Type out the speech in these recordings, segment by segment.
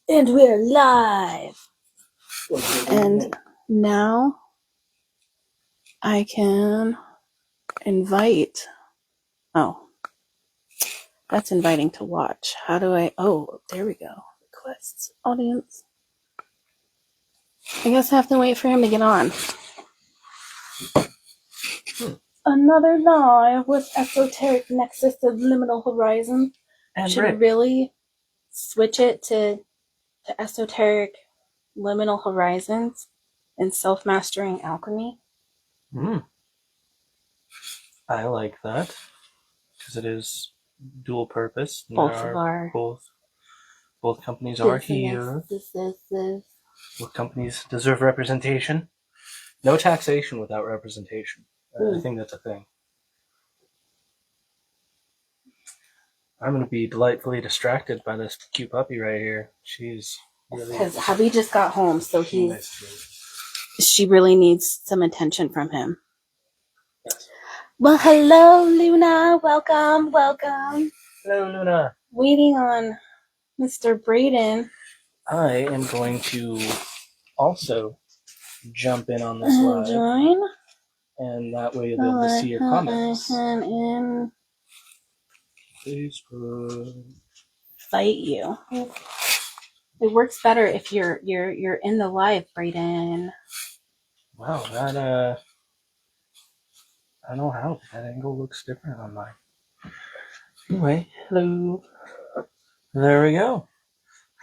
And we're live. And now I can invite. Oh, that's inviting to watch. How do I? Oh, there we go. Requests, audience. I guess I have to wait for him to get on. Another live with Esoteric Nexus of Liminal Horizon. And should Rick. really switch it to Esoteric Liminal Horizons and Self-Mastering Alchemy. I like that because it is dual purpose. Both companies are here. Both companies deserve representation. No taxation without representation. I think that's a thing. I'm going to be delightfully distracted by this cute puppy right here. She's really... Because hubby just got home, so she really needs some attention from him. Yes. Well, hello, Luna. Welcome. Hello, Luna. Waiting on Mr. Braden. I am going to also jump in on this live. Join. And that way you'll be able to see your comments. In Facebook. Fight you. It works better if you're in the live, Braden. Wow, that I don't know how that angle looks different on mine. Anyway, hello. There we go.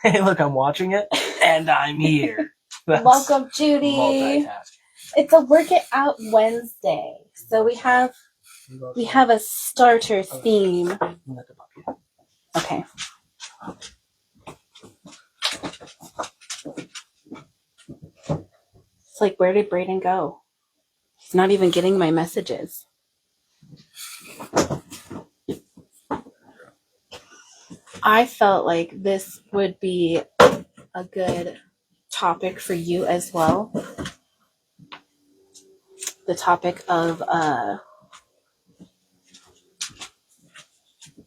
Hey, look, I'm watching it, and I'm here. Welcome, Judy. Multitasking. It's a Work It Out Wednesday, so we have a starter theme. Okay. It's like, where did Braden go? He's not even getting my messages. I felt like this would be a good topic for you as well. The topic of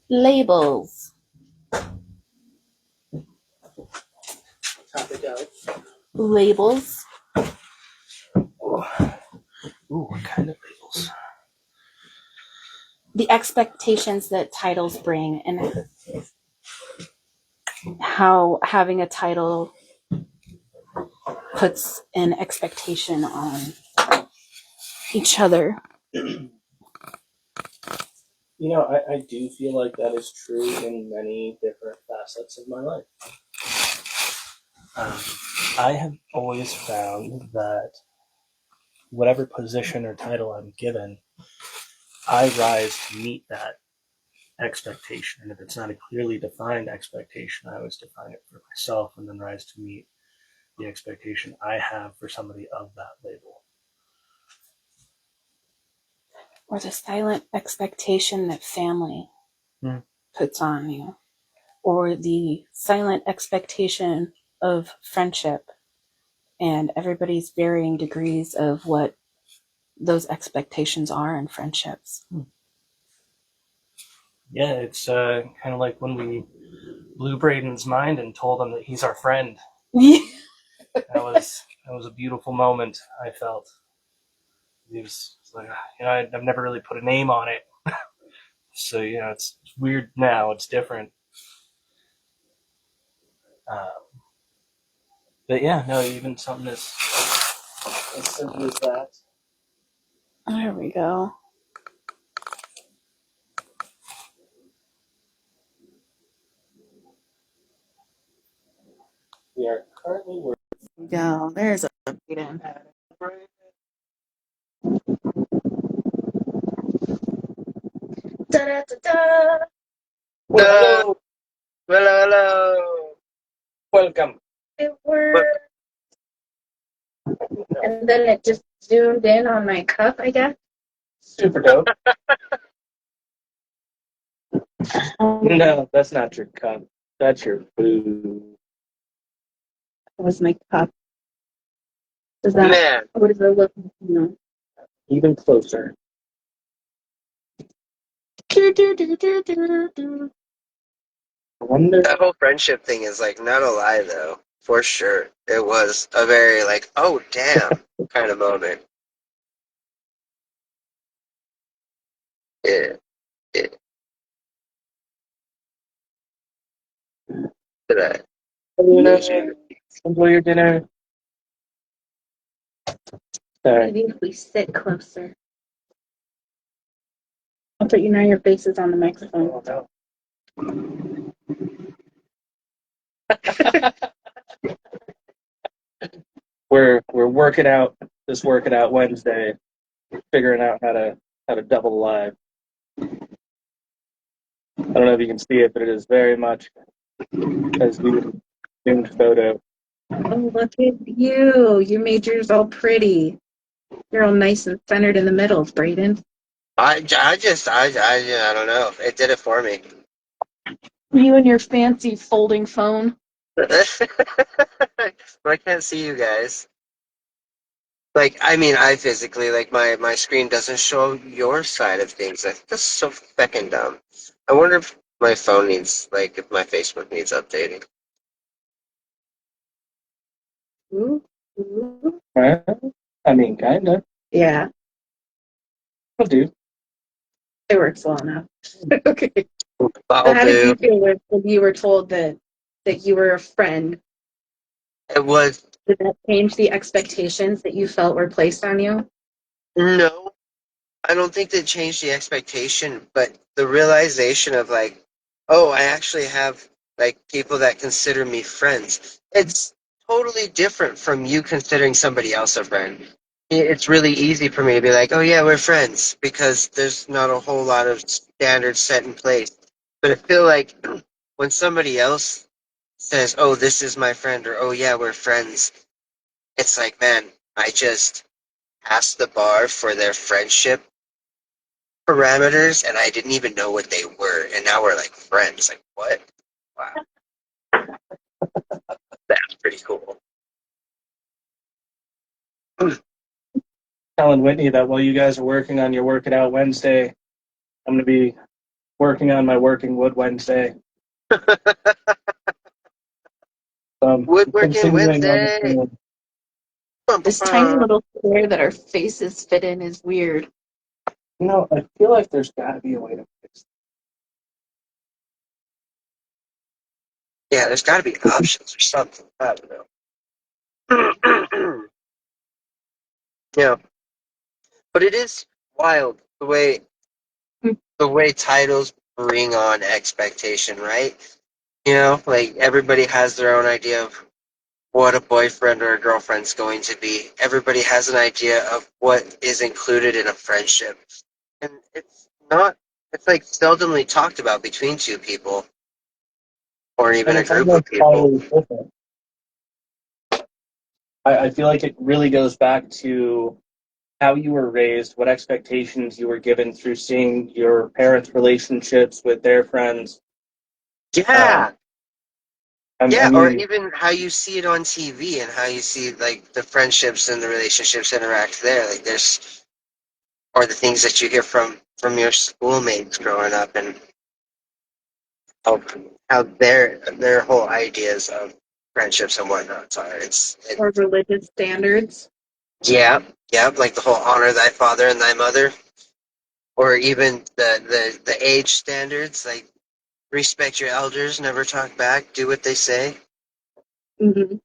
labels. Topic of labels. Ooh, what kind of labels? The expectations that titles bring, and how having a title puts an expectation on each other. You know, I do feel like that is true in many different facets of my life. I have always found that whatever position or title I'm given, I rise to meet that expectation. And if it's not a clearly defined expectation, I always define it for myself and then rise to meet the expectation I have for somebody of that label. Or the silent expectation that family puts on you. Or the silent expectation of friendship, and everybody's varying degrees of what those expectations are in friendships. Yeah, it's kind of like when we blew Braden's mind and told him that he's our friend. That was a beautiful moment, I felt. He was like, I've never really put a name on it. So, it's weird now. It's different. But yeah, no, even something as simple as that. There we go. We are currently working. Go. There's a Braden. Da-da-da-da. Hello. Hello. Welcome. It worked. And then it just zoomed in on my cup, I guess. Super dope. No, that's not your cup. That's your food. That was my cup. Does that? What does it look like? No. Even closer. I wonder. That whole friendship thing is like not a lie though, for sure. It was a very like, oh damn kind of moment. Yeah, yeah. That. Enjoy your dinner. Sorry. Maybe if we sit closer. But you know your face is on the microphone. Oh, no. We're working out this working out Wednesday, figuring out how to double live. I don't know if you can see it, but it is very much a zoomed photo. Oh, look at you. You made yours all pretty. You're all nice and centered in the middle, Brayden. I don't know. It did it for me. You and your fancy folding phone. I can't see you guys. Like, I mean, I physically, like, my screen doesn't show your side of things. I think that's so feckin' dumb. I wonder if my phone needs, like, if my Facebook needs updating. Ooh, ooh. I mean, kind of. Yeah, I'll do. it works well enough. Okay. So I'll how did do. you feel when you were told that you were a friend? It was, Did that change the expectations that you felt were placed on you? no, I don't think that changed the expectation, but the realization of like, oh, I actually have like people that consider me friends. It's totally different from you considering somebody else a friend. It's really easy for me to be like, oh yeah, we're friends because there's not a whole lot of standards set in place. But I feel like when somebody else says, oh, this is my friend, or oh yeah, we're friends, it's like, man, I just passed the bar for their friendship parameters and I didn't even know what they were. And now we're like friends. Like, what? Wow. That's pretty cool. Telling Whitney that while you guys are working on your working out Wednesday, I'm going to be working on my working wood Wednesday. Woodworking Continuing on the Wednesday. theme. This tiny little square that our faces fit in is weird. I feel like there's got to be a way to fix Yeah, there's got to be options or something. I don't know. Yeah, but it is wild the way titles bring on expectation, right? Like everybody has their own idea of what a boyfriend or a girlfriend's going to be. Everybody has an idea of what is included in a friendship. And it's like seldomly talked about between two people or even and a it's group of almost people. always different. I feel like it really goes back to how you were raised, what expectations you were given through seeing your parents' relationships with their friends. Um, Yeah. I Yeah, or mean, even how you see it on TV and how you see like the friendships and the relationships interact there. Like there's or the things that you hear from your schoolmates growing up and how how their whole ideas of friendships and whatnot are. Or religious standards. Yeah, yeah, like the whole honor thy father and thy mother, or even the age standards, like respect your elders, never talk back, do what they say. Mm-hmm.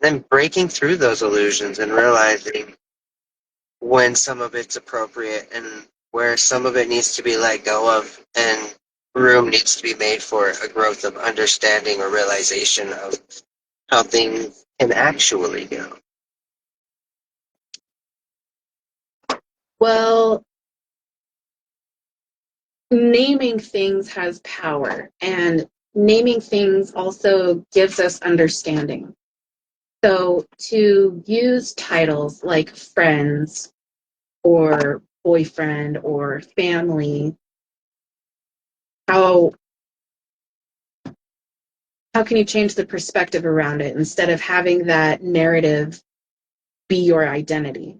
Then breaking through those illusions and realizing when some of it's appropriate and where some of it needs to be let go of, and room needs to be made for a growth of understanding or realization of how things can actually go. Well, naming things has power, and naming things also gives us understanding. So to use titles like friends or boyfriend or family, how how can you change the perspective around it instead of having that narrative be your identity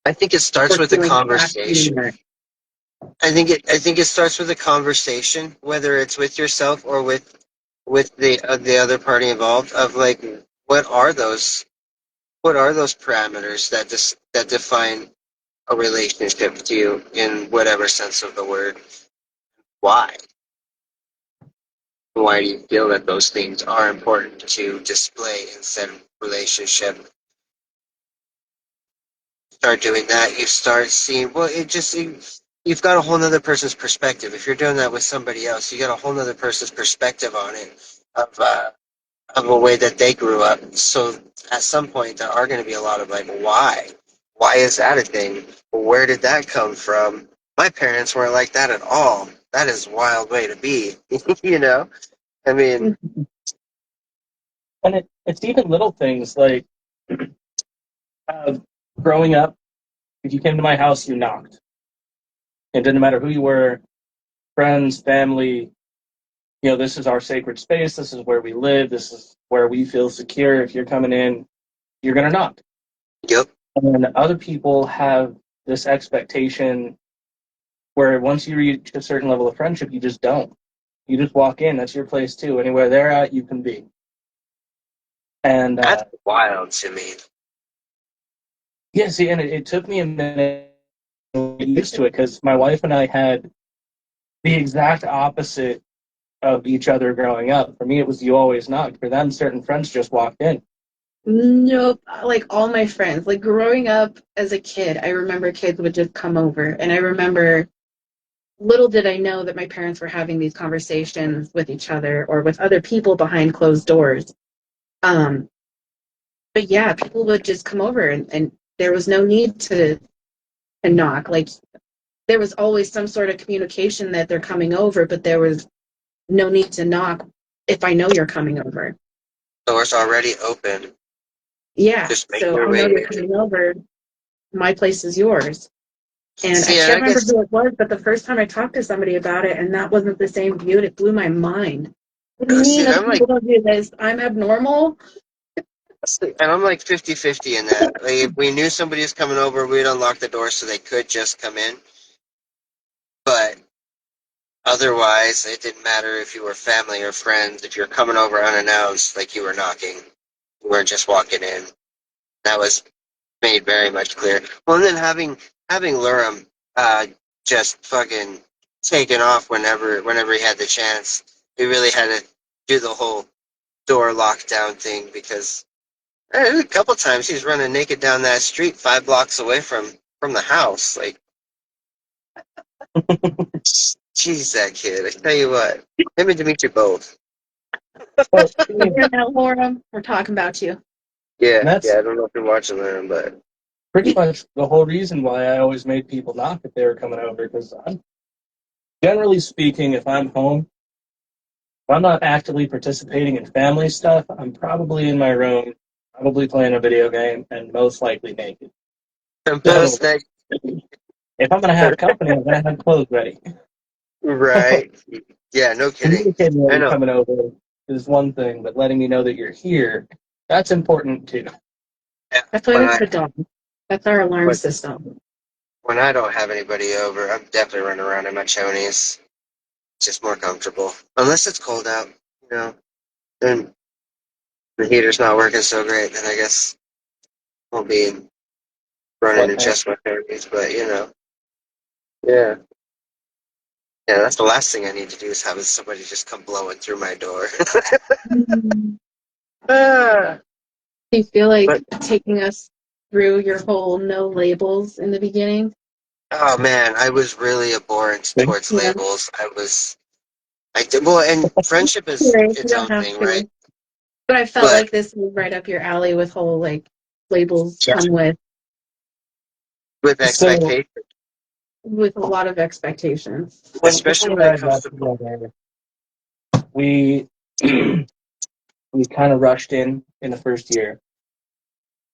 I think it starts or with a feeling trapped conversation. in there? I think it starts with a conversation, whether it's with yourself or with the other party involved. Of like, what are those what are those parameters that define a relationship to you in whatever sense of the word? Why? Why do you feel that those things are important to display in said relationship? Start doing that, you start seeing, well, you've got a whole nother person's perspective. If you're doing that with somebody else, you got a whole nother person's perspective on it of a way that they grew up. So at some point, there are going to be a lot of like, why? Why is that a thing? Where did that come from? My parents weren't like that at all. That is a wild way to be. You know? I mean, And it's even little things like growing up, if you came to my house, you knocked. It didn't matter who you were, friends, family. This is our sacred space. This is where we live. This is where we feel secure. If you're coming in, you're going to knock. yep. And other people have this expectation where once you reach a certain level of friendship, you just don't. You just walk in. That's your place too. Anywhere they're at, you can be. And That's wild to me. yeah, see, and it took me a minute to get used to it because my wife and I had the exact opposite of each other growing up. For me, it was you always knocked. For them, certain friends just walked in. Nope. Like all my friends, like growing up as a kid, I remember kids would just come over. And I remember, little did I know that my parents were having these conversations with each other or with other people behind closed doors. Um, but yeah, people would just come over and there was no need to knock. Like there was always some sort of communication that they're coming over, but there was no need to knock if I know you're coming over. Door's already open. Yeah. Just make So your I know you're way. coming over. My place is yours. And I See, and can't I remember guess who it was, but the first time I talked to somebody about it and that wasn't the same view, it blew my mind. What do you see, mean and other I'm like, people don't do this? I'm abnormal? and I'm like 50-50 in that. Like, if we knew somebody was coming over, we'd unlock the door so they could just come in. But otherwise, it didn't matter if you were family or friends. If you're coming over unannounced, like you were knocking, you weren't just walking in. That was made very much clear. Well, and then having Lurum just fucking taken off whenever he had the chance. He really had to do the whole door lockdown thing because a couple times he's running naked down that street 5 blocks away from the house. Like, jeez, that kid. I tell you what, him and Dimitri both. Well, Here now, Laura, we're talking about you. Yeah, that's yeah. I don't know if you're watching them, but pretty much the whole reason why I always made people knock if they were coming over. Because generally speaking, if I'm home, if I'm not actively participating in family stuff, I'm probably in my room, probably playing a video game, and most likely naked. So most next, if I'm going to have company, I'm going to have clothes ready. right? Yeah, no kidding. Communicating that I you're know. coming over is one thing, but letting me know that you're here, that's important too. Yeah, That's why we have a dog. That's our alarm when system. when I don't have anybody over, I'm definitely running around in my chonies. It's just more comfortable, unless it's cold out. You know, then the heater's not working so great. Then I guess I'll be running in Sweatpants. just my chonies. But yeah. Yeah, that's the last thing I need to do is have somebody just come blowing through my door. Do Ah. you feel But like taking us through your whole no labels in the beginning? oh man, I was really abhorrent towards Yeah. labels. I did well, and friendship is Right. You its don't own have thing, right? to. But I felt But like this was right up your alley with whole like labels yeah, come with So expectation, with a lot of expectations. when especially Brittany and when it I comes got to together, we we kind of rushed in the first year.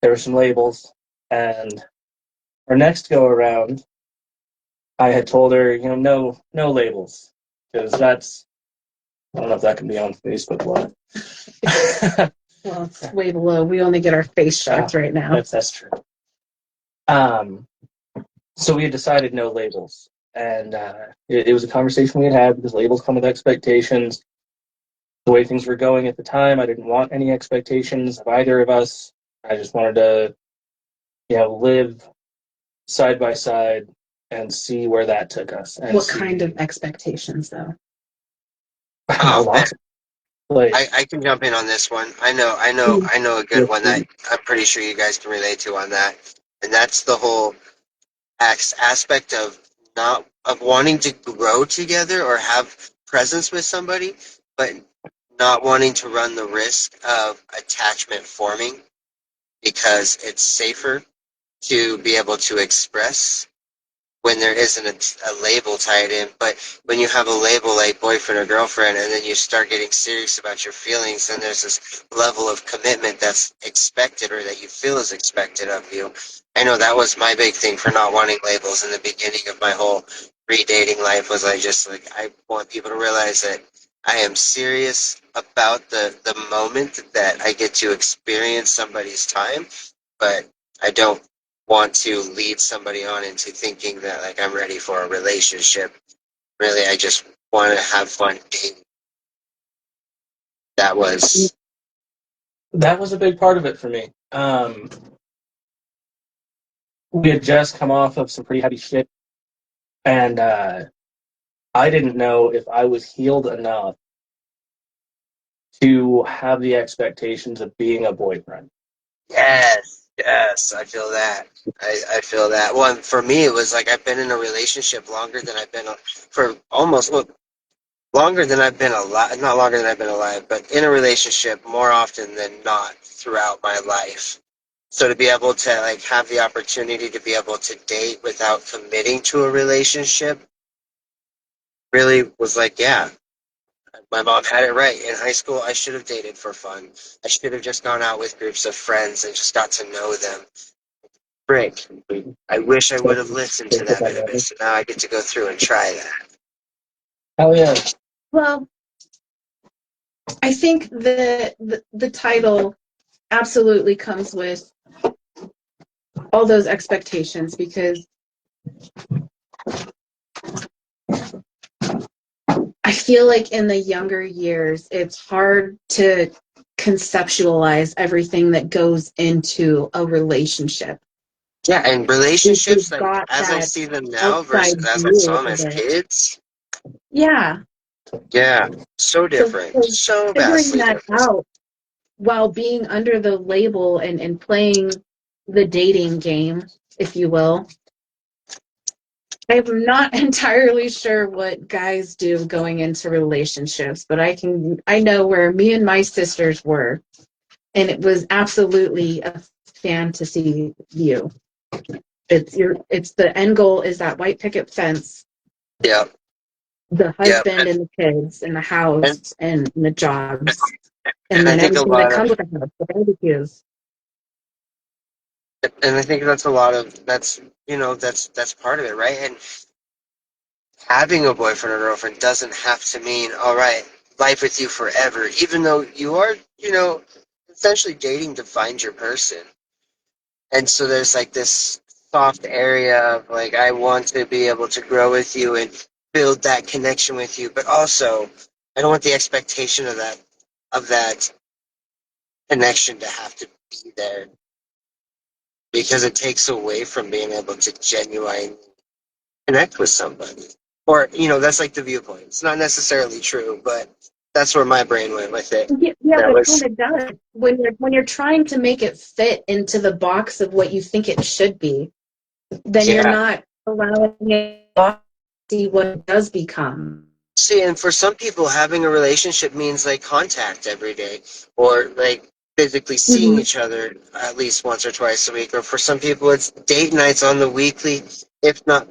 There were some labels, and our next go around, I had told her, no labels, because that's I don't know if that can be on Facebook Live. Well, it's way below. We only get our face shots right now. That's true. Um, so we had decided no labels, And it was a conversation we had because labels come with expectations. The way things were going at the time, I didn't want any expectations of either of us. I just wanted to, live side by side and see where that took us. And What kind of expectations, though? Oh man, lots of, like, I can jump in on this one. I know a good one that I'm pretty sure you guys can relate to on that, and that's the whole aspect of not of wanting to grow together or have presence with somebody, but not wanting to run the risk of attachment forming because it's safer to be able to express when there isn't a label tied in. But when you have a label like boyfriend or girlfriend, and then you start getting serious about your feelings, then there's this level of commitment that's expected or that you feel is expected of you. I know that was my big thing for not wanting labels in the beginning of my whole pre-dating life. Was I just like, I want people to realize that I am serious about the moment that I get to experience somebody's time, but I don't want to lead somebody on into thinking that like I'm ready for a relationship. Really, I just want to have fun dating. That was a big part of it for me. We had just come off of some pretty heavy shit, and I didn't know if I was healed enough to have the expectations of being a boyfriend. yes, I feel that. I feel that. Well, for me, it was like I've been in a relationship longer than I've been for almost well, longer than I've been alive. Not longer than I've been alive, but in a relationship more often than not throughout my life. So to be able to like have the opportunity to be able to date without committing to a relationship really was like, yeah, my mom had it right. In high school, I should have dated for fun. I should have just gone out with groups of friends and just got to know them. Frick. I wish I would have listened to that bit of it. So now I get to go through and try that. Hell yeah. Well, I think the title absolutely comes with all those expectations because I feel like in the younger years, it's hard to conceptualize everything that goes into a relationship. Yeah, and If relationships, you've like got as I that see them now outside versus as I view saw them of as it. kids, Yeah. yeah, so different. So So figuring vastly that different. out while being under the label and playing the dating game, if you will, I'm not entirely sure what guys do going into relationships, but I know where me and my sisters were, and it was absolutely a fantasy view. It's the end goal is that white picket fence, Yeah, the yeah. husband and the kids and the And, house and the jobs, and and I then think a everything that lot of comes with the house, the barbecues. and I think that's a lot of that's part of it, right? And having a boyfriend or girlfriend doesn't have to mean all right, life with you forever, even though you are, essentially dating to find your person. And so there's like this soft area of like I want to be able to grow with you and build that connection with you, but also I don't want the expectation of that connection to have to be there because it takes away from being able to genuinely connect with somebody. Or, that's like the viewpoint. It's not necessarily true, but that's where my brain went with it. Yeah, That but it was, kind of does when you're trying to make it fit into the box of what you think it should be, then you're yeah. not allowing it to see what it does become. See, and for some people, having a relationship means like contact every day or like physically seeing Mm-hmm. each other at least once or twice a week. Or for some people, it's date nights on the weekly, if not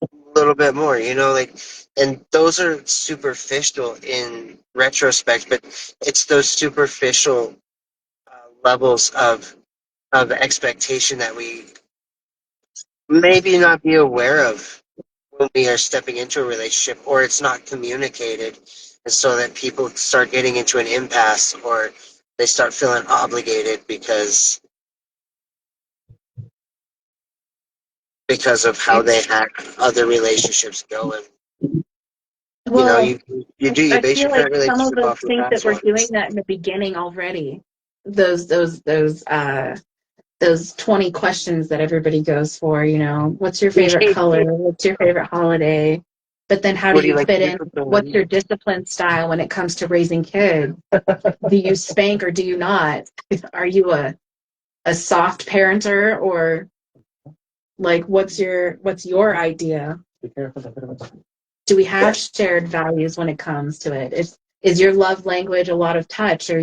a little bit more, like, and those are superficial in retrospect, but it's those superficial levels of expectation that we maybe not be aware of when we are stepping into a relationship, or it's not communicated, and so that people start getting into an impasse or they start feeling obligated because because of how they had other relationships go. And Well, you I base feel your like current some of relationship those off your things that past we're doing ones. that in the beginning already. Those 20 questions that everybody goes for, what's your favorite color? What's your favorite holiday? But then how do What do you you like to fit do in? for What's fun? your discipline style when it comes to raising kids? Do you spank or do you not? Are you a soft parenter, or like what's your idea? Do we have shared values when it comes to it? Is your love language a lot of touch, or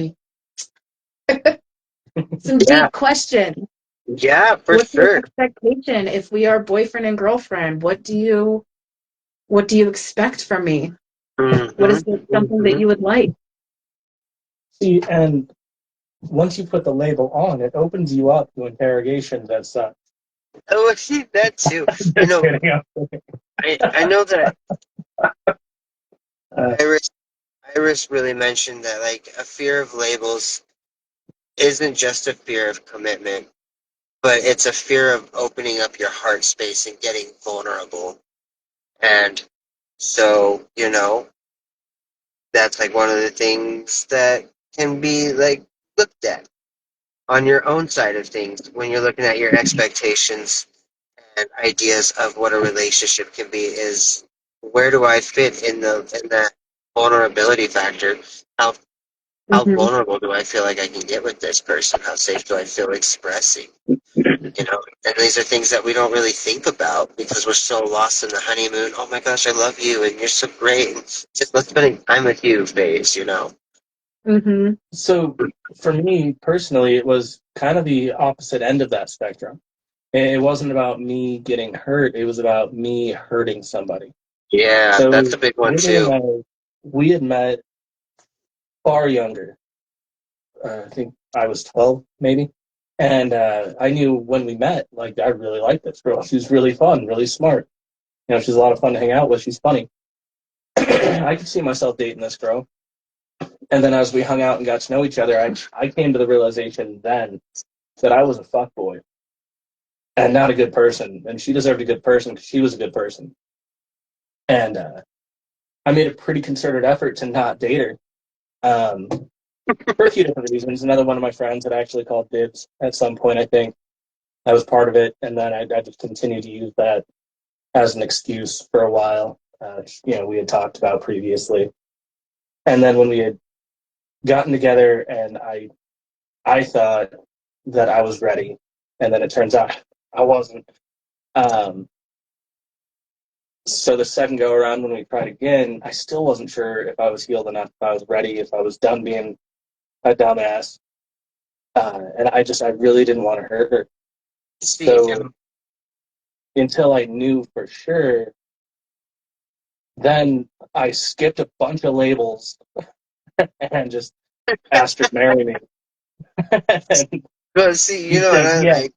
some Yeah, deep questions? yeah, for What's your sure. expectation if we are boyfriend and girlfriend? What do you expect from me? What is something that Mm-hmm. you would like? See, and once you put the label on, it opens you up to interrogations as such. Oh, I see that too. Just kidding. I know that Uh, Iris really mentioned that like a fear of labels isn't just a fear of commitment, but it's a fear of opening up your heart space and getting vulnerable. And so, that's like one of the things that can be like looked at on your own side of things when you're looking at your expectations and ideas of what a relationship can be is where do I fit in that vulnerability factor? How how Mm-hmm. vulnerable do I feel like I can get with this person? How safe do I feel expressing? And these are things that we don't really think about because we're so lost in the honeymoon. Oh my gosh, I love you and you're so great. And just let's spend time with you phase. Mm-hmm. so for me personally, it was kind of the opposite end of that spectrum. It wasn't about me getting hurt. It was about me hurting somebody. Yeah, that's So a big one Whitney and too. I, we had met far younger. I think I was 12, maybe. And I knew when we met, like, I really liked this girl. She was really fun, really smart. She's a lot of fun to hang out with. She's funny. I could see myself dating this girl. And then as we hung out and got to know each other, I came to the realization then that I was a fuckboy and not a good person. And she deserved a good person because she was a good person. And I made a pretty concerted effort to not date her um, for a few different reasons. Another one of my friends had actually called dibs at some point, I think. I was part of it. And then I just continued to use that as an excuse for a while. We had talked about previously. And then when we had gotten together and I thought that I was ready. And then it turns out I wasn't. Um, so the second go around when we tried again, I still wasn't sure if I was healed enough, if I was ready, if I was done being a dumbass. And I really didn't want to hurt her. See, So until I knew for sure, then I skipped a bunch of labels and just asked her to marry me. And but see, she and said, yeah.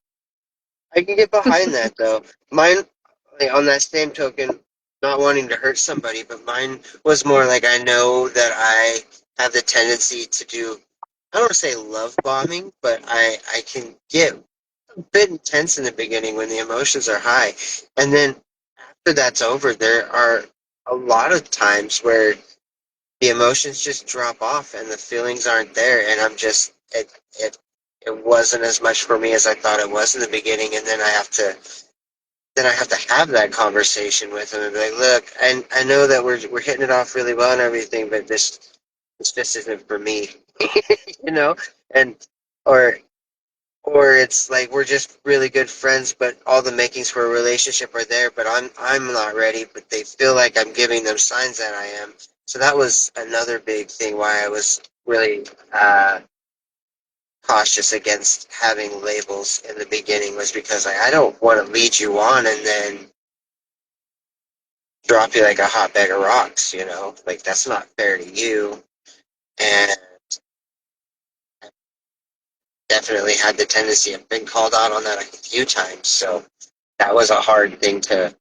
I can get behind that though. Mine, like, on that same token, not wanting to hurt somebody, but mine was more like I know that I have the tendency to do. I don't want to say love bombing, but I can get a bit intense in the beginning when the emotions are high, and then after that's over, there are a lot of times where the emotions just drop off and the feelings aren't there, and it wasn't as much for me as I thought it was in the beginning, and then I have to have that conversation with him and be like, look, I know that we're hitting it off really well and everything, but this just isn't for me, you know, and or or it's like we're just really good friends, but all the makings for a relationship are there, but I'm not ready, but they feel like I'm giving them signs that I am. So that was another big thing why I was really cautious against having labels in the beginning was because I don't want to lead you on and then drop you like a hot bag of rocks. Like that's not fair to you. And definitely had the tendency. I've been called out on that a few times. So that was a hard thing to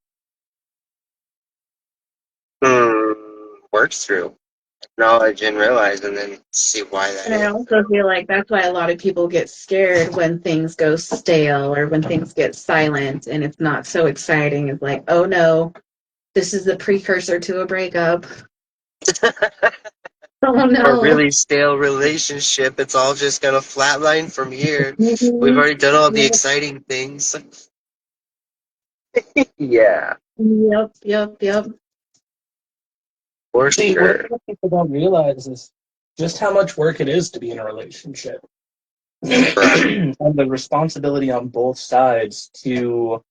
work through. knowledge and realize, and then see why that And I is. also feel like that's why a lot of people get scared when things go stale or when things get silent and it's not so exciting. It's like, oh no, this is the precursor to a breakup. Oh Or a no. really stale relationship. It's all just gonna flatline from here. We've Mhm. already done all the Yep, exciting things. Yeah, yep, yep, yep. for See, what a sure. lot of people don't realize is just how much work it is to be in a relationship. And the responsibility on both sides to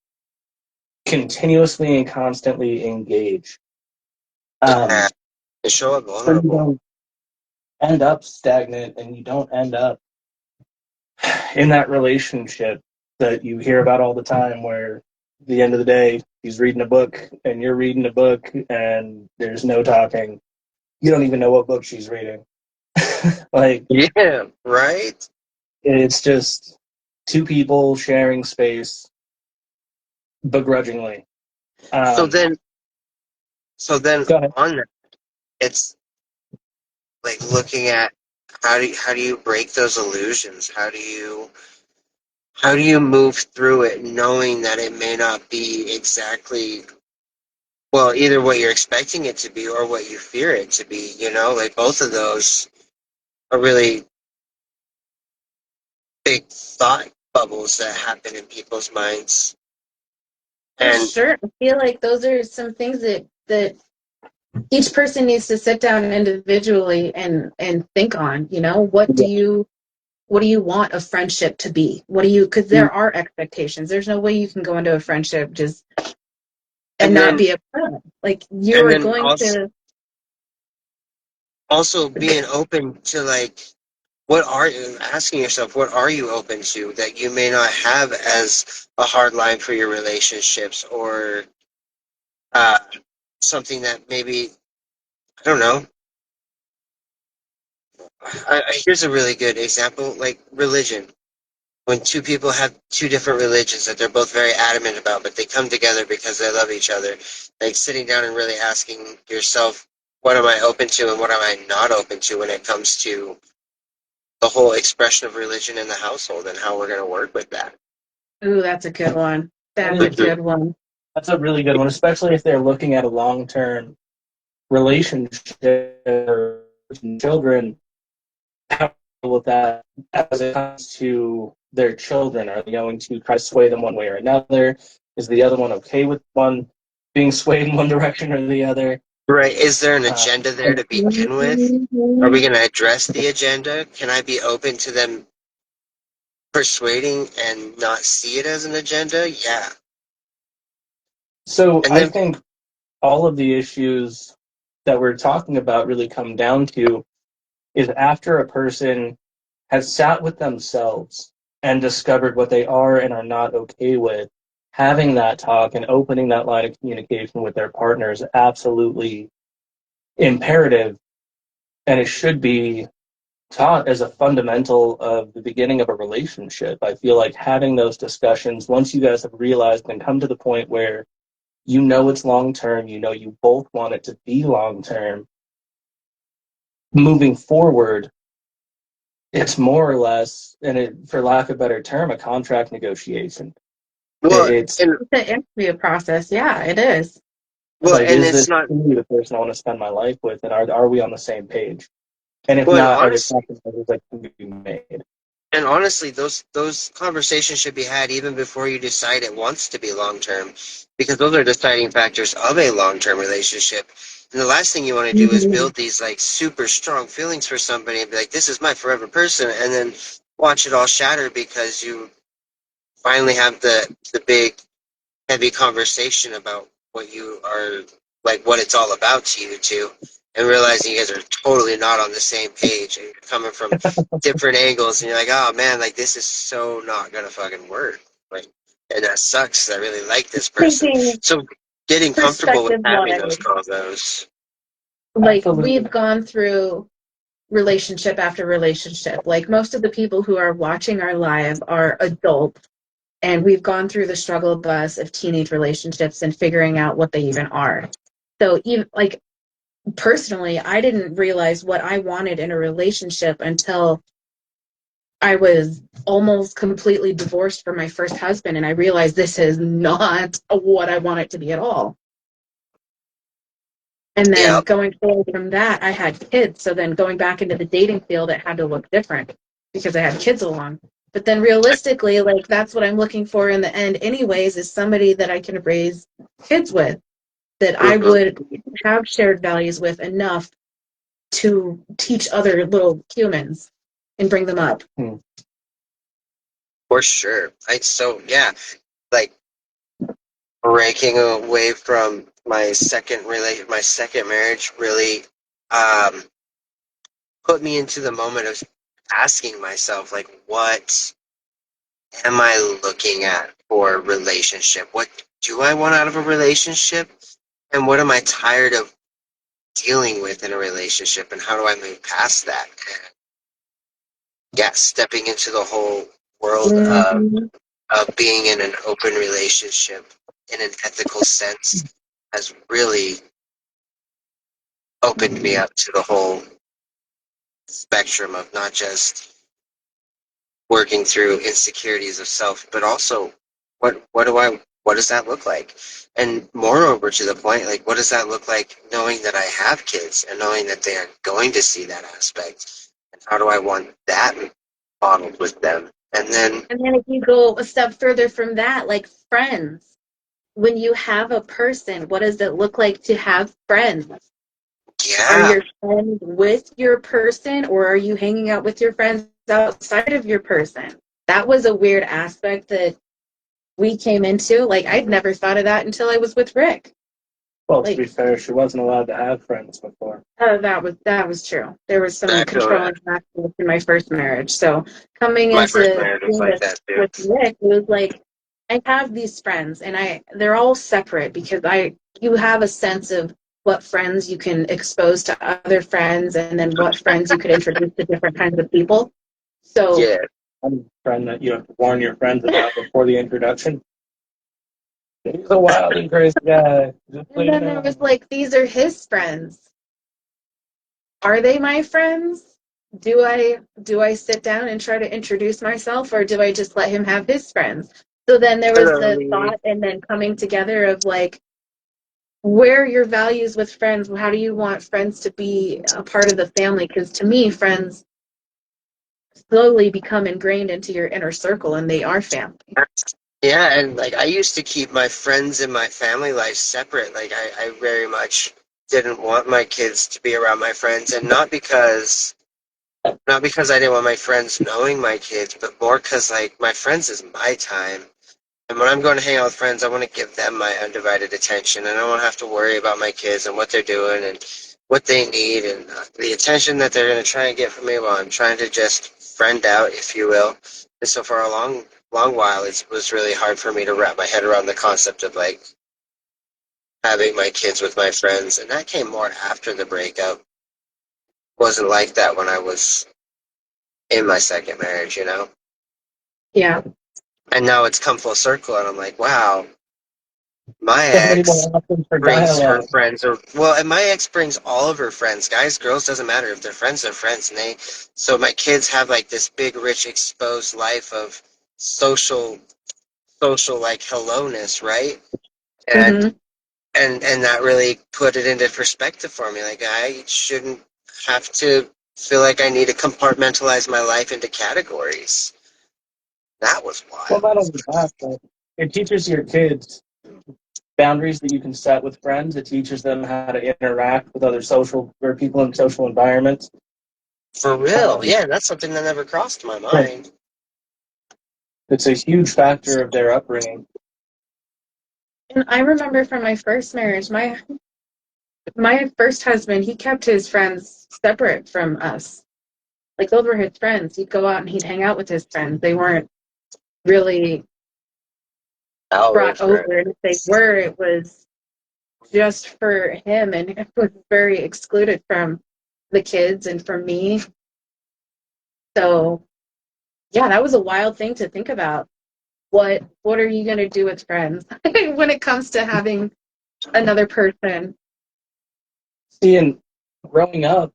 continuously and constantly engage. Yeah, Um, to show up so you vulnerable. don't end up stagnant and you don't end up in that relationship that you hear about all the time where at the end of the day he's reading a book and you're reading a book and there's no talking. You don't even know what book she's reading. Like, Yeah, right? it's just two people sharing space begrudgingly. So um then, so then Go ahead. on that, it's like looking at how do you break those illusions? How do you move through it knowing that it may not be exactly, well, either what you're expecting it to be or what you fear it to be, like both of those are really big thought bubbles that happen in people's minds. For And sure. I feel like those are some things that each person needs to sit down individually and think on, what do you want a friendship to be? What do you, because there are expectations. There's no way you can go into a friendship just and and not then be a friend. Like you and are then going also to, also being open to, like, what are you asking yourself, what are you open to that you may not have as a hard line for your relationships, or uh, something that maybe, I don't know. Here's a really good example, like religion. When two people have two different religions that they're both very adamant about, but they come together because they love each other, like sitting down and really asking yourself, what am I open to and what am I not open to when it comes to the whole expression of religion in the household and how we're going to work with that. ooh, that's a good one. That That's a is, good one. that's a really good one, especially if they're looking at a long-term relationship or children. How with that as it comes to their children? Are they going to try to sway them one way or another? Is the other one okay with one being swayed in one direction or the other? Right. Is there an Uh, agenda there and to begin with? Are we going to address the agenda? Can I be open to them persuading and not see it as an agenda? Yeah. so And I then, think all of the issues that we're talking about really come down to is after a person has sat with themselves and discovered what they are and are not okay with, having that talk and opening that line of communication with their partner is absolutely imperative, and it should be taught as a fundamental of the beginning of a relationship. I feel like having those discussions, once you guys have realized and come to the point where you know it's long term, you know you both want it to be long term, moving forward, it's more or less, and it, for lack of a better term, a contract negotiation. well, It's and It's an interview process. Yeah, it is. well, like, and is this it's not. truly the person I want to spend my life with, and are we on the same page? And if Well, and not, are there honestly, compromises that can be made? and honestly, those conversations should be had even before you decide it wants to be long term, because those are deciding factors of a long term relationship. And the last thing you want to do is Mhm. build these like super strong feelings for somebody and be like, "This is my forever person," and then watch it all shatter because you finally have the big heavy conversation about what you are, like, what it's all about to you two, and realizing you guys are totally not on the same page and you're coming from different angles, and you're like, oh man, like this is so not gonna fucking work, like, and that sucks. I really like this person. Thinking So getting comfortable with perspective having those wise, combos. like Absolutely. we've gone through relationship after relationship. Like most of the people who are watching our live are adults, and we've gone through the struggle bus of teenage relationships and figuring out what they even are. So even like personally, I didn't realize what I wanted in a relationship until I was almost completely divorced from my first husband, and I realized this is not what I want it to be at all. And then Yeah. going forward from that, I had kids. So then going back into the dating field, it had to look different because I had kids along. But then realistically, like that's what I'm looking for in the end, anyways, is somebody that I can raise kids with, that I Mm-hmm. would have shared values with enough to teach other little humans and bring them up. For sure. Like breaking away from my second marriage really um put me into the moment of asking myself, like, what am I looking at for a relationship? What do I want out of a relationship? And what am I tired of dealing with in a relationship? And how do I move past that? And yeah, stepping into the whole world Mm-hmm. of being in an open relationship in an ethical sense has really opened me up to the whole spectrum of not just working through insecurities of self, but also what does that look like? And moreover, to the point, like, what does that look like knowing that I have kids and knowing that they are going to see that aspect? And how do I want that modeled with them? And then, If you go a step further from that, like friends, when you have a person, what does it look like to have friends? Are yeah, your friends with your person, or are you hanging out with your friends outside of your person? That was a weird aspect that we came into. Like, I'd never thought of that until I was with Rick. Well, to be Like, fair, she wasn't allowed to have friends before. that was true. There was some I feel that. controlling factors in my first marriage. So coming My first into marriage was being like that too. with Rick, it was like I have these friends, and they're all separate because you have a sense of what friends you can expose to other friends, and then what friends you could introduce to different kinds of people. So Yeah. I'm a friend that you have to warn your friends about before the introduction. He's a wild and crazy guy. Just so and you then there was know. like, these are his friends. Are they my friends? Do I sit down and try to introduce myself, or do I just let him have his friends? So then there was the Hello. thought and then coming together of like, where are your values with friends? How do you want friends to be a part of the family? Because to me, friends slowly become ingrained into your inner circle and they are family. Yeah, and like I used to keep my friends and my family life separate. Like I very much didn't want my kids to be around my friends, and not because I didn't want my friends knowing my kids, but more because like my friends is my time. And when I'm going to hang out with friends, I want to give them my undivided attention, and I don't have to worry about my kids and what they're doing and what they need and the attention that they're going to try and get from me while I'm trying to just friend out, if you will. And so for a long, long while, it was really hard for me to wrap my head around the concept of like having my kids with my friends, and that came more after the breakup. Wasn't like that when I was in my second marriage, you know. Yeah. And now it's come full circle, and I'm like, wow, my So many ex more options for brings her dialogue. friends, or well, and my ex brings all of her friends, guys, girls, doesn't matter. If they're friends, they're friends. And so my kids have like this big, rich, exposed life of social social like hello-ness, right? and Mm-hmm. and that really put it into perspective for me. Like, I shouldn't have to feel like I need to compartmentalize my life into categories. That was Well, wild. not only that, but it teaches your kids boundaries that you can set with friends. It teaches them how to interact with other social or people in social environments. For real. Um, Yeah, that's something that never crossed my yeah, mind. it's a huge factor of their upbringing. And I remember from my first marriage, my first husband, he kept his friends separate from us. Like, those were his friends. He'd go out and he'd hang out with his friends. They weren't really brought Outrage, right? over. And if they were, it was just for him, and it was very excluded from the kids and from me. So yeah, that was a wild thing to think about. What are you going to do with friends when it comes to having another person seeing growing up.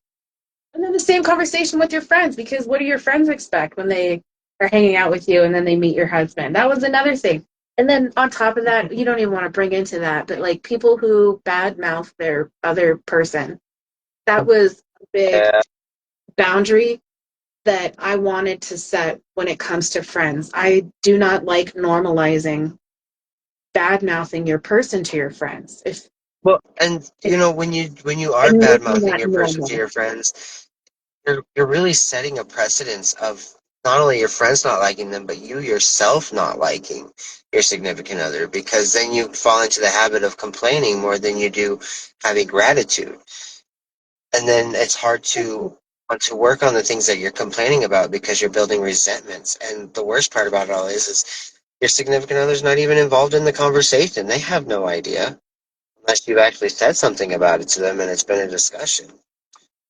And then the same conversation with your friends, because what do your friends expect when they are hanging out with you and then they meet your husband? That was another thing. And then on top of that, you don't even want to bring into that, but like people who badmouth their other person, that was a big Yeah. boundary that I wanted to set when it comes to friends. I do not like normalizing bad mouthing your person to your friends. Well, and If when you are and bad making mouthing that your person to normal. your friends, you're really setting a precedence of not only your friends not liking them, but you yourself not liking your significant other, because then you fall into the habit of complaining more than you do having gratitude. And then it's hard to want to work on the things that you're complaining about because you're building resentments. And the worst part about it all is your significant other's not even involved in the conversation. They have no idea unless you've actually said something about it to them and it's been a discussion.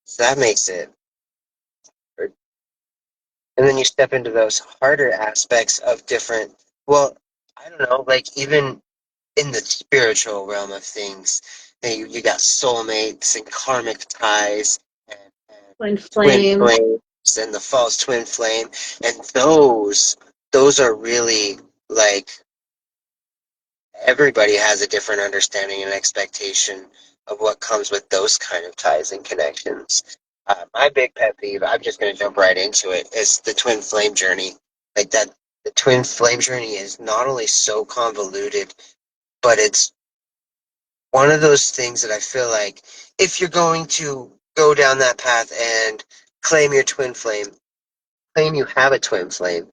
So that makes it hard. And then you step into those harder aspects of different, well, I don't know, like even in the spiritual realm of things, you got soulmates and karmic ties and Twin twin flame. flames and the false twin flame, and those are really like everybody has a different understanding and expectation of what comes with those kind of ties and connections. My big pet peeve, I'm just going to jump right into it, is the twin flame journey. Like that, the twin flame journey is not only so convoluted, but it's one of those things that I feel like if you're going to go down that path and claim your twin flame, claim you have a twin flame,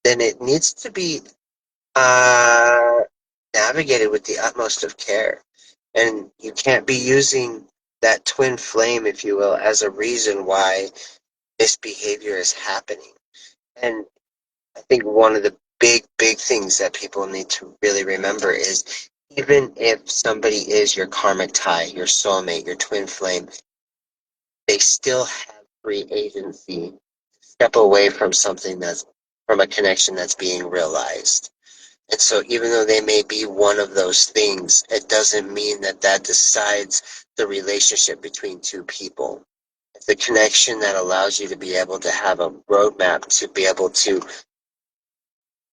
then it needs to be uh, navigated with the utmost of care. And you can't be using that twin flame, if you will, as a reason why misbehavior is happening. And I think one of the big things that people need to really remember is even if somebody is your karmic tie, your soulmate, your twin flame, they still have free agency to step away from something that's from a connection that's being realized. And so even though they may be one of those things, it doesn't mean that that decides the relationship between two people. It's the connection that allows you to be able to have a roadmap to be able to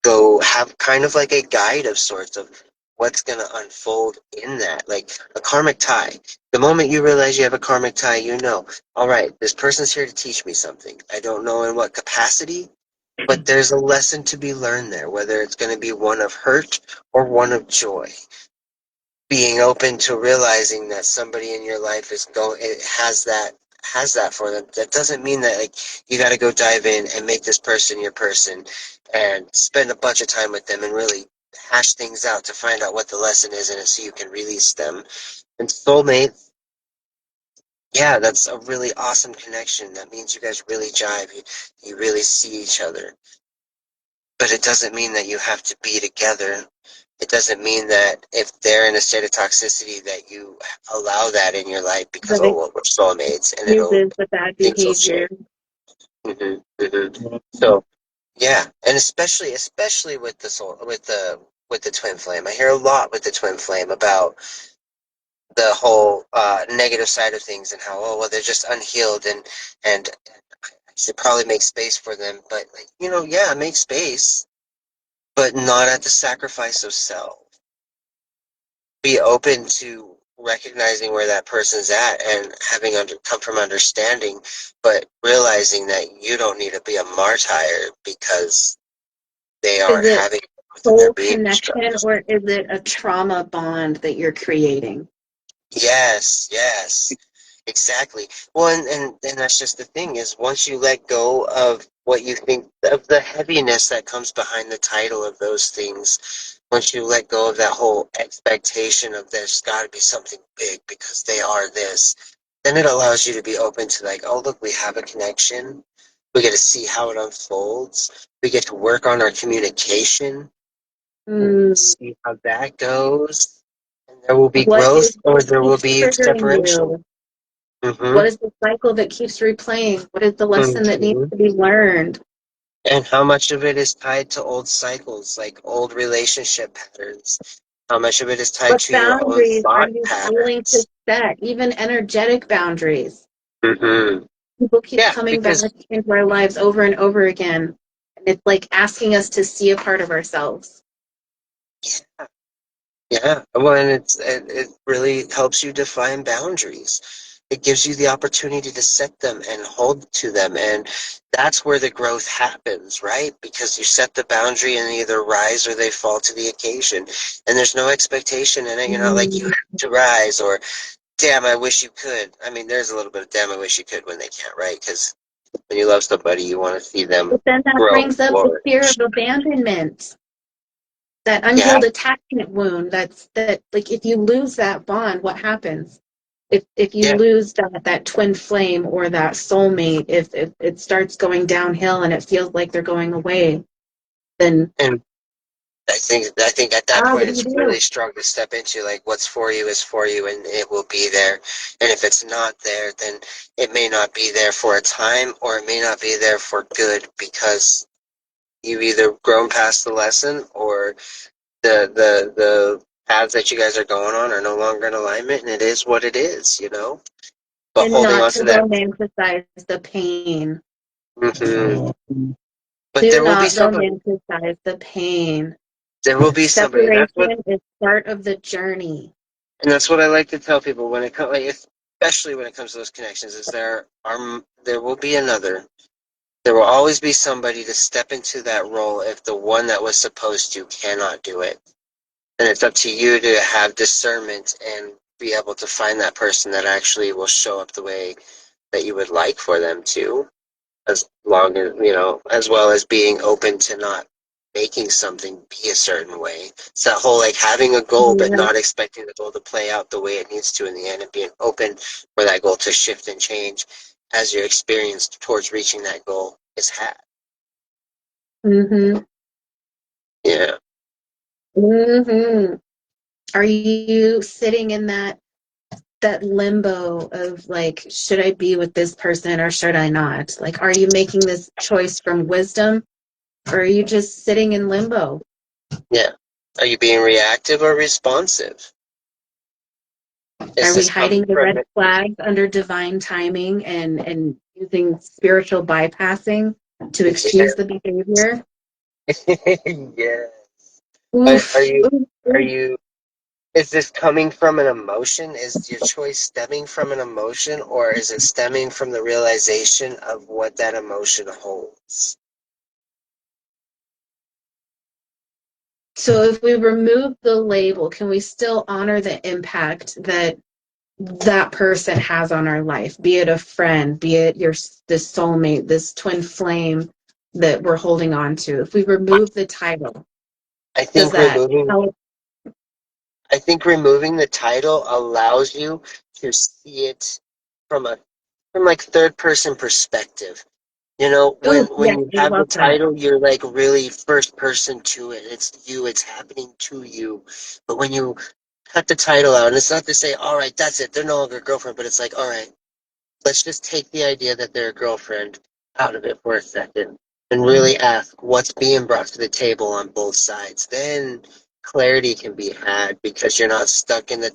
go have kind of like a guide of sorts of what's going to unfold in that, like a karmic tie. The moment you realize you have a karmic tie, you know, all right, this person's here to teach me something. I don't know in what capacity, but there's a lesson to be learned there, whether it's going to be one of hurt or one of joy. Being open to realizing that somebody in your life is going, it has that for them. That doesn't mean that like you got to go dive in and make this person your person and spend a bunch of time with them and really hash things out to find out what the lesson is in it so you can release them. And soulmate, yeah, that's a really awesome connection. That means you guys really jive. You really see each other. But it doesn't mean that you have to be together. It doesn't mean that if they're in a state of toxicity that you allow that in your life because, That oh, well, we're soulmates and it'll, excuses the bad things will change. behavior. So, yeah. And especially with the soul, with the twin flame. I hear a lot with the twin flame about the whole negative side of things and how, oh, well, they're just unhealed and I should probably make space for them. But, like, yeah, make space, but not at the sacrifice of self. Be open to recognizing where that person's at and having come from understanding, but realizing that you don't need to be a martyr because they Is aren't it having within their soul being connection struggles. or is it a trauma bond that you're creating? Yes, exactly. Well, and that's just the thing is once you let go of what you think of the heaviness that comes behind the title of those things, once you let go of that whole expectation of there's got to be something big because they are this, then it allows you to be open to like, oh, look, we have a connection. We get to see how it unfolds. We get to work on our communication, Mm, see how that goes. And there will be what growth is or there will keeps be triggering separation. you? Mm-hmm. What is the cycle that keeps replaying? What is the lesson that needs Mm-hmm. to be learned? And how much of it is tied to old cycles, like old relationship patterns? How much of it is tied What to your own boundaries are thought you willing to patterns? set, even energetic boundaries. Mm-hmm. People keep Yeah, coming back because into our lives over and over again. And it's like asking us to see a part of ourselves. yeah, well, and it really helps you define boundaries. It gives you the opportunity to set them and hold to them, and that's where the growth happens, right? Because you set the boundary and they either rise or they fall to the occasion, and there's no expectation in it. You're not like you Mm. have to rise or damn, I wish you could. I mean, there's a little bit of damn, I wish you could when they can't, right? Because when you love somebody, you want to see them But then that grow and brings up the fear flourish. of abandonment, that Yeah, unhealed attachment wound. That like if you lose that bond, what happens? If you yeah, lose that twin flame or that soulmate, if it starts going downhill and it feels like they're going away, then and I think at that what point do you it's do? really strong to step into like what's for you is for you and it will be there. And if it's not there, then it may not be there for a time or it may not be there for good because you've either grown past the lesson or the paths that you guys are going on are no longer in alignment and it is what it is, you know? But And holding not on to to that. romanticize the pain. But Do there will be not somebody. romanticize the pain. There will be somebody. And that's what Separation is part of the journey. And that's what I like to tell people when it comes, like, especially when it comes to those connections, is there will be another. There will always be somebody to step into that role if the one that was supposed to cannot do it. And it's up to you to have discernment and be able to find that person that actually will show up the way that you would like for them to as long as as well as being open to not making something be a certain way. It's that whole like having a goal but Yeah. not expecting the goal to play out the way it needs to in the end and being open for that goal to shift and change as your experience towards reaching that goal is had. Mm-hmm. Yeah. Mm-hmm. Are you sitting in that limbo of like, should I be with this person or should I not? Like, are you making this choice from wisdom or are you just sitting in limbo? Yeah. Are you being reactive or responsive? Is Are we this hiding coming the from red flags under divine timing and using spiritual bypassing to excuse the behavior? yeah. Are Oof, you oof, are oof. you is this coming from an emotion? Is your choice stemming from an emotion, or is it stemming from the realization of what that emotion holds? So if we remove the label, can we still honor the impact that that person has on our life? Be it a friend, be it this soulmate, this twin flame that we're holding on to. If we remove the title, I does think that removing help? I think removing the title allows you to see it from a from like third person perspective. You know, Ooh, when yes, you I have the love that. title, you're like really first person to it. It's you, it's happening to you. But when you cut the title out, and it's not to say, all right, that's it, they're no longer a girlfriend, but it's like, all right, let's just take the idea that they're a girlfriend out of it for a second and really ask what's being brought to the table on both sides. Then clarity can be had because you're not stuck in the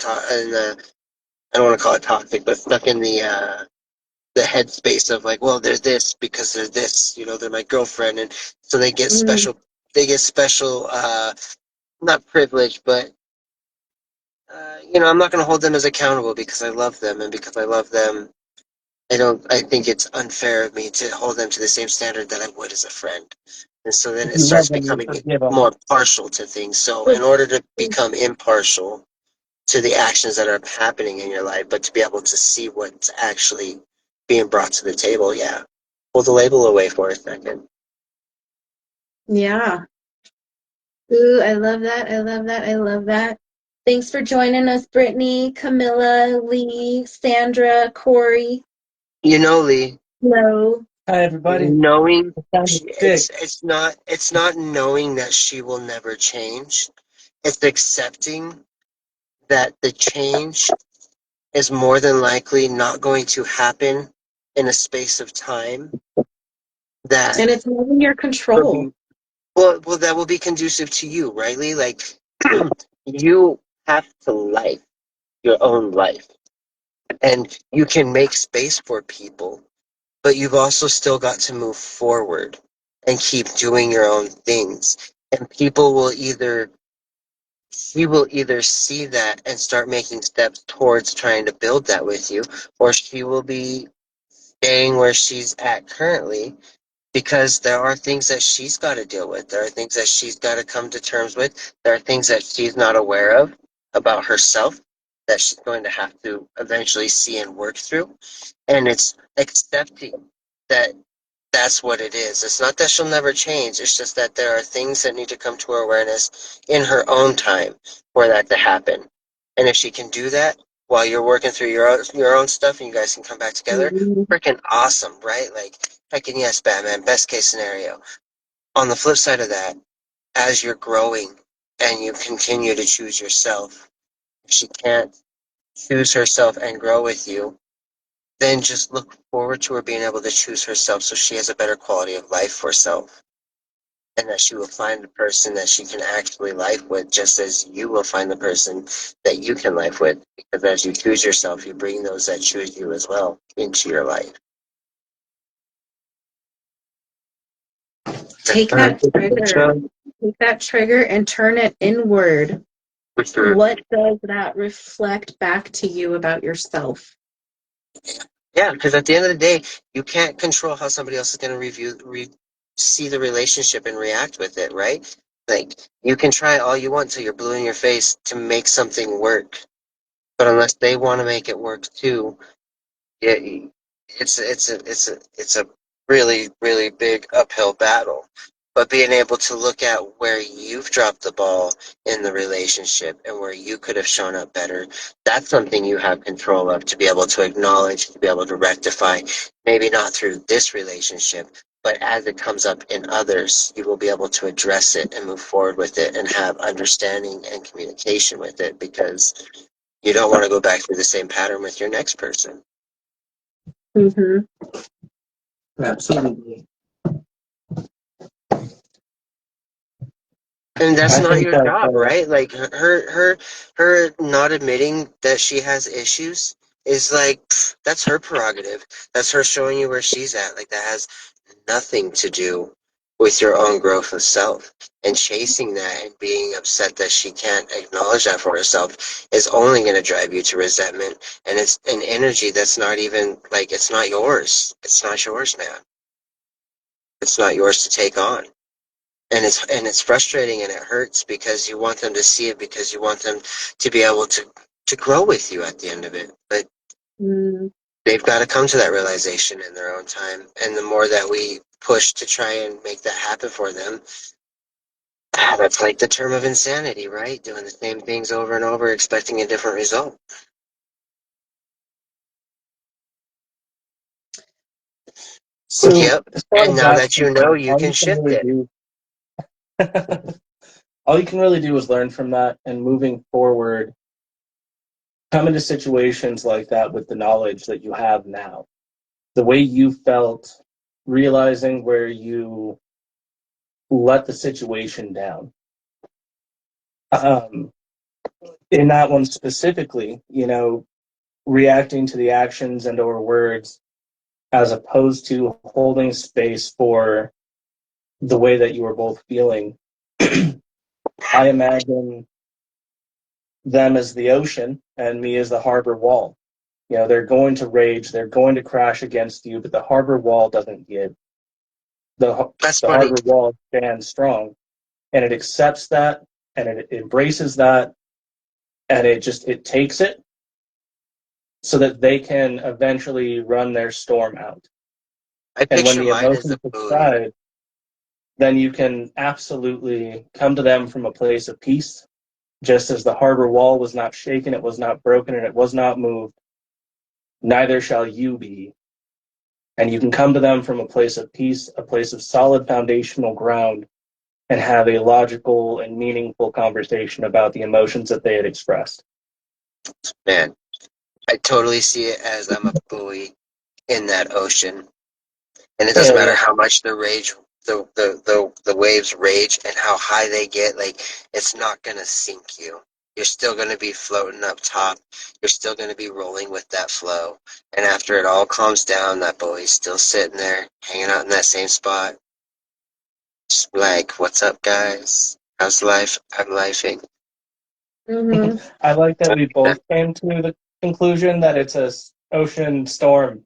I don't want to call it toxic, but stuck in the headspace of like, well, they're this because they're this, they're my girlfriend, and so Mm, they get special, not privilege, but I'm not going to hold them as accountable because I love them, and because I love them, I think it's unfair of me to hold them to the same standard that I would as a friend. And so then If it you love starts them, you becoming forgive them. more partial to things. So in oof, order to oof. become impartial to the actions that are happening in your life, but to be able to see what's actually being brought to the table, yeah. Pull the label away for a second. Yeah. Ooh, I love that. I love that. I love that. Thanks for joining us, Brittany, Camilla, Lee, Sandra, Corey. Lee, Hello. Hi, everybody. knowing Sounds big. it's not knowing that she will never change. It's accepting that the change is more than likely not going to happen in a space of time that And it's not in your will control. be well that will be conducive to you, right, Lee? Like you have to life your own life. And you can make space for people, but you've also still got to move forward and keep doing your own things. And people will either, she will either see that and start making steps towards trying to build that with you, or she will be staying where she's at currently because there are things that she's got to deal with. There are things that she's got to come to terms with. There are things that she's not aware of about herself that she's going to have to eventually see and work through. And it's accepting that that's what it is. It's not that she'll never change. It's just that there are things that need to come to her awareness in her own time for that to happen. And if she can do that while you're working through your own stuff and you guys can come back together, Mhm. freaking awesome, right? Like, heckin' yes, Batman, best case scenario. On the flip side of that, as you're growing and you continue to choose yourself, if she can't choose herself and grow with you, then just look forward to her being able to choose herself so she has a better quality of life for herself. And that she will find the person that she can actually life with, just as you will find the person that you can life with. Because as you choose yourself, you bring those that choose you as well into your life. Take that trigger. Take that trigger and turn it inward. What does that reflect back to you about yourself? Yeah, because at the end of the day, you can't control how somebody else is going to see the relationship and react with it, right? Like, you can try all you want till you're blue in your face to make something work, but unless they want to make it work too, it, it's a really really big uphill battle. But being able to look at where you've dropped the ball in the relationship and where you could have shown up better, that's something you have control of to be able to acknowledge, to be able to rectify. Maybe not through this relationship, but as it comes up in others, you will be able to address it and move forward with it and have understanding and communication with it, because you don't want to go back through the same pattern with your next person. Mm-hmm. Absolutely. And that's I not think your that job, right? Like, her not admitting that she has issues is like, that's her prerogative. That's her showing you where she's at. Like, that has nothing to do with your own growth of self. And chasing that and being upset that she can't acknowledge that for herself is only going to drive you to resentment. And it's an energy that's not even, like, it's not yours. It's not yours, man. It's not yours to take on. And it's frustrating and it hurts because you want them to see it, because you want them to be able to grow with you at the end of it. But Mm. they've got to come to that realization in their own time. And the more that we push to try and make that happen for them, that's like the term of insanity, right? Doing the same things over and over, expecting a different result. so. Yep. As far And as now that's that you know, concerned, you can shift it. all you can really do is learn from that, and moving forward, come into situations like that with the knowledge that you have now. The way you felt, realizing where you let the situation down. Um, in that one specifically, reacting to the actions and or words as opposed to holding space for the way that you were both feeling. I imagine them as the ocean and me as the harbor wall. They're going to rage, they're going to crash against you, but the harbor wall doesn't give. The, That's the funny. harbor wall stands strong, and it accepts that, and it embraces that, and it takes it so that they can eventually run their storm out. I And when picture the mine as emotions a buoy. subside, then you can absolutely come to them from a place of peace. Just as the harbor wall was not shaken, it was not broken, and it was not moved, neither shall you be. And you can come to them from a place of peace, a place of solid foundational ground, and have a logical and meaningful conversation about the emotions that they had expressed. Man, I totally see it as I'm a buoy in that ocean. And it doesn't Hell matter yeah. how much the waves rage and how high they get, like, it's not gonna sink you You're still going to be floating up top. You're still going to be rolling with that flow. And after it all calms down, that boy's still sitting there, hanging out in that same spot. Just like, what's up, guys? How's life? I'm lifing. Mm-hmm. I like that we both came to the conclusion that it's a ocean storm.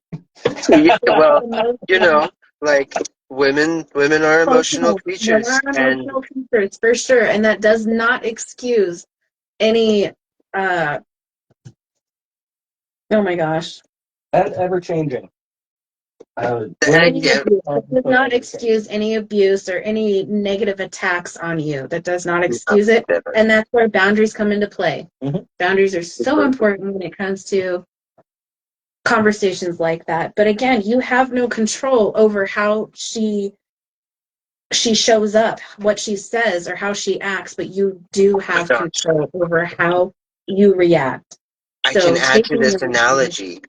Yeah, well, Emotional. like women are emotional Women creatures, are and emotional creatures for sure, and that does not excuse any. Uh, oh my gosh. and ever changing. heck, Any yeah, abuse. It does not excuse any abuse or any negative attacks on you. That does not excuse it. And that's where boundaries come into play. Mhm. Boundaries are so important when it comes to conversations like that. But again, you have no control over how she shows up, what she says, or how she acts, but you do oh my have gosh. control over how you react. I can So add to taking this the analogy.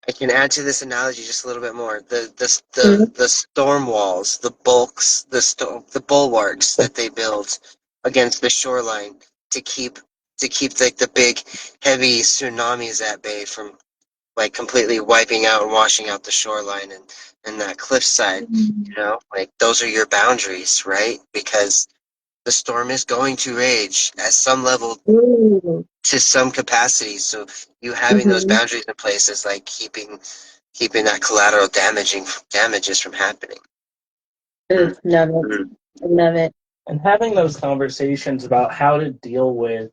I can add to this analogy just a little bit more. Mhm. The storm walls, the bulks, the bulwarks that they build against the shoreline to keep like the big heavy tsunamis at bay from like completely wiping out and washing out the shoreline and that cliffside. Like those are your boundaries, right? Because the storm is going to rage at some level Ooh. to some capacity. So you having those Mhm. boundaries in place is like keeping that collateral damages from happening. Ugh, love it. Mm-hmm. I love it. And having those conversations about how to deal with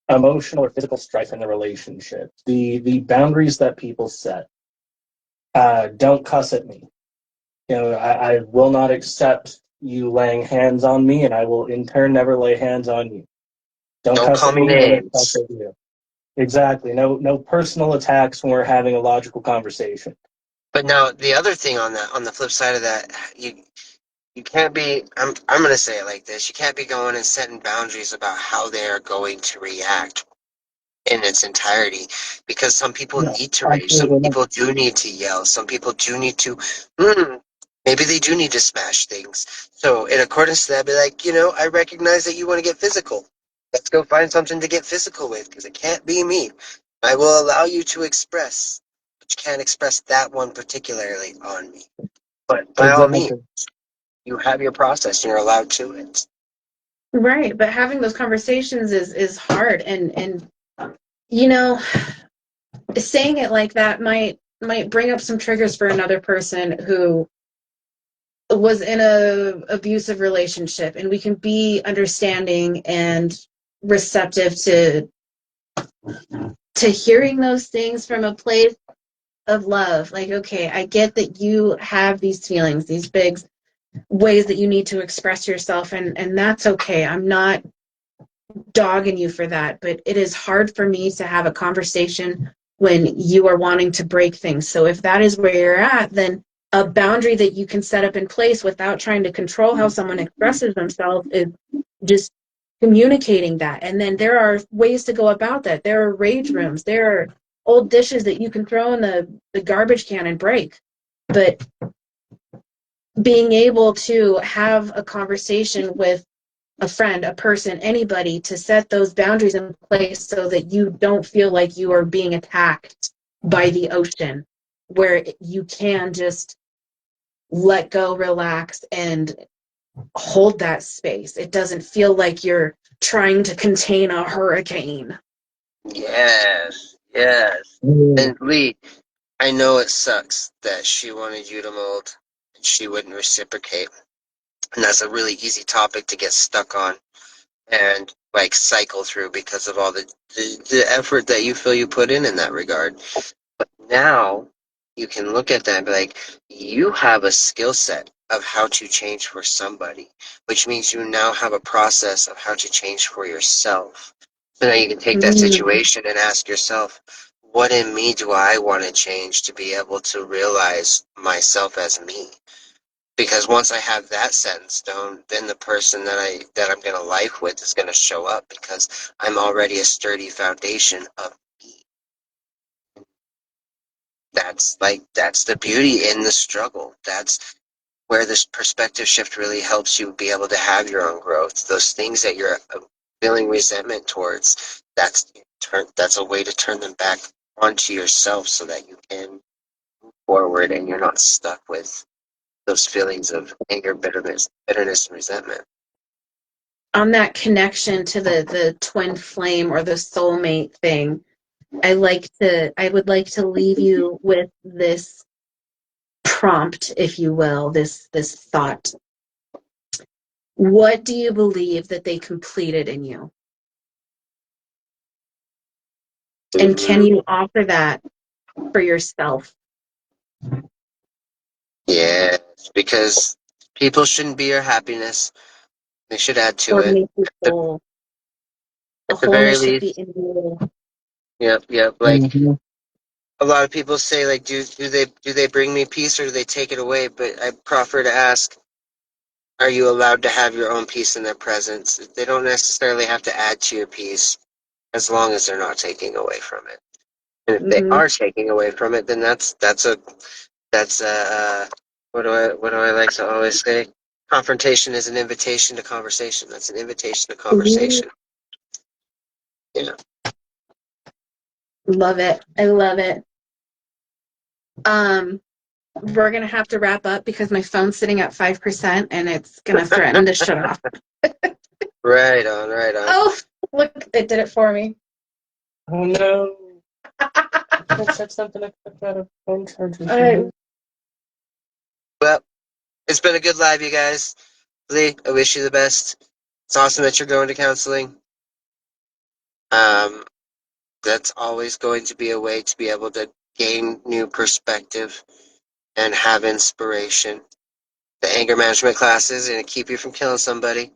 emotional or physical strife in the relationship, the boundaries that people set. Don't cuss at me. I will not accept you laying hands on me, and I will in turn never lay hands on you. Don't Don't cuss call at me me. I won't cuss names. at you. Exactly. No personal attacks when we're having a logical conversation. But now the other thing on the flip side of that, you can't be. I'm gonna say it like this: you can't be going and setting boundaries about how they are going to react in its entirety, because some people No, need to rage, some absolutely not. people do need to yell, some people do need to mm, maybe they do need to smash things. So in accordance to that, be like, I recognize that you want to get physical. Let's go find something to get physical with, because it can't be me. I will allow you to express, but you can't express that one particularly on me. But by all means, Exactly. you have your process and you're allowed to it. Right, but having those conversations is hard, and you know, saying it like that might bring up some triggers for another person who was in a abusive relationship, and we can be understanding and receptive to hearing those things from a place of love. Like, okay, I get that you have these feelings, these big ways that you need to express yourself, and that's okay. I'm not dogging you for that, but it is hard for me to have a conversation when you are wanting to break things. So if that is where you're at, then a boundary that you can set up in place without trying to control how someone expresses themselves is just communicating that. And then there are ways to go about that. There are rage rooms. There are old dishes that you can throw in the garbage can and break. But being able to have a conversation with a friend, a person, anybody, to set those boundaries in place so that you don't feel like you are being attacked by the ocean, where you can just let go, relax, and hold that space. It doesn't feel like you're trying to contain a hurricane. Yes, yes. Mm. And Lee, I know it sucks that she wanted you to mold and she wouldn't reciprocate. And that's a really easy topic to get stuck on and like cycle through because of all the effort that you feel you put in that regard. But now you can look at that and be like, you have a skill set of how to change for somebody, which means you now have a process of how to change for yourself. So now you can take that Mm, situation and ask yourself, what in me do I want to change to be able to realize myself as me? Because once I have that set in stone, then the person that I'm gonna life with is gonna show up because I'm already a sturdy foundation of me. That's the beauty in the struggle. That's where this perspective shift really helps you be able to have your own growth. Those things that you're feeling resentment towards, that's a way to turn them back onto yourself so that you can move forward and you're not stuck with those feelings of anger, bitterness, and resentment. On that connection to the twin flame or the soulmate thing, I would like to leave you with this prompt, if you will, this thought. What do you believe that they completed in you? And can you offer that for yourself? Yeah, because people shouldn't be your happiness. They should add to Or it. make you whole? The At the very wholeness should be least. in you. Yep. Like a lot of people say, like, do they bring me peace or do they take it away? But I prefer to ask, are you allowed to have your own peace in their presence? They don't necessarily have to add to your peace as long as they're not taking away from it. And if they Mm-hmm. are taking away from it, then that's what do I like to always say? Confrontation is an invitation to conversation. That's an invitation to conversation. Yeah. Love it. I love it. We're gonna have to wrap up because my phone's sitting at 5% and it's gonna threaten to shut off. Right on. Oh, look, it did it for me. Oh no. I said something about a phone charger. Well, it's been a good live, you guys. Lee, I wish you the best. It's awesome that you're going to counseling. That's always going to be a way to be able to gain new perspective and have inspiration. The anger management classes are going to keep you from killing somebody.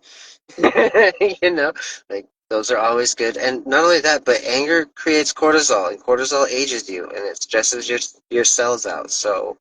You know, like those are always good. And not only that, but anger creates cortisol, and cortisol ages you, and it stresses your cells out. So